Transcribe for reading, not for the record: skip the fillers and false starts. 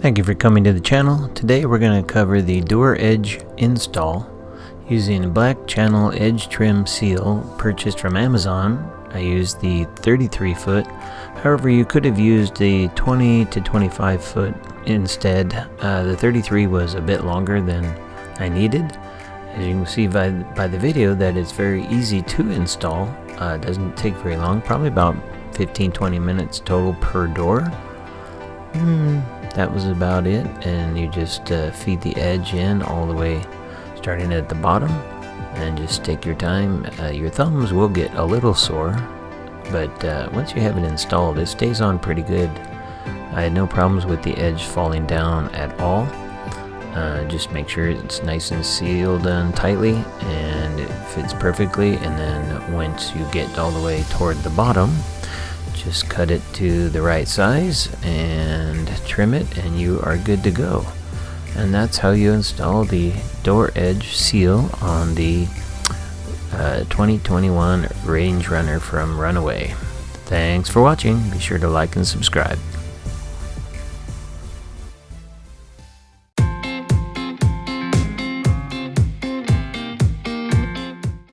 Thank you for coming to the channel. Today we're going to cover the door edge install using a black channel edge trim seal purchased from Amazon. I used the 33 foot. However, you could have used the 20 to 25 foot instead. The 33 was a bit longer than I needed. As you can see by the video, that it's very easy to install. It doesn't take very long, probably about 15-20 minutes total per door. That was about it, and you just feed the edge in all the way starting at the bottom and just take your time. Your thumbs will get a little sore, but once you have it installed, it stays on pretty good. I had no problems with the edge falling down at all. Just make sure it's nice and sealed and tightly and it fits perfectly, and then once you get all the way toward the bottom, just cut it to the right size and trim it, and you are good to go. And that's how you install the door edge seal on the 2021 Rangerunner from Runaway. Thanks for watching. Be sure to like and subscribe.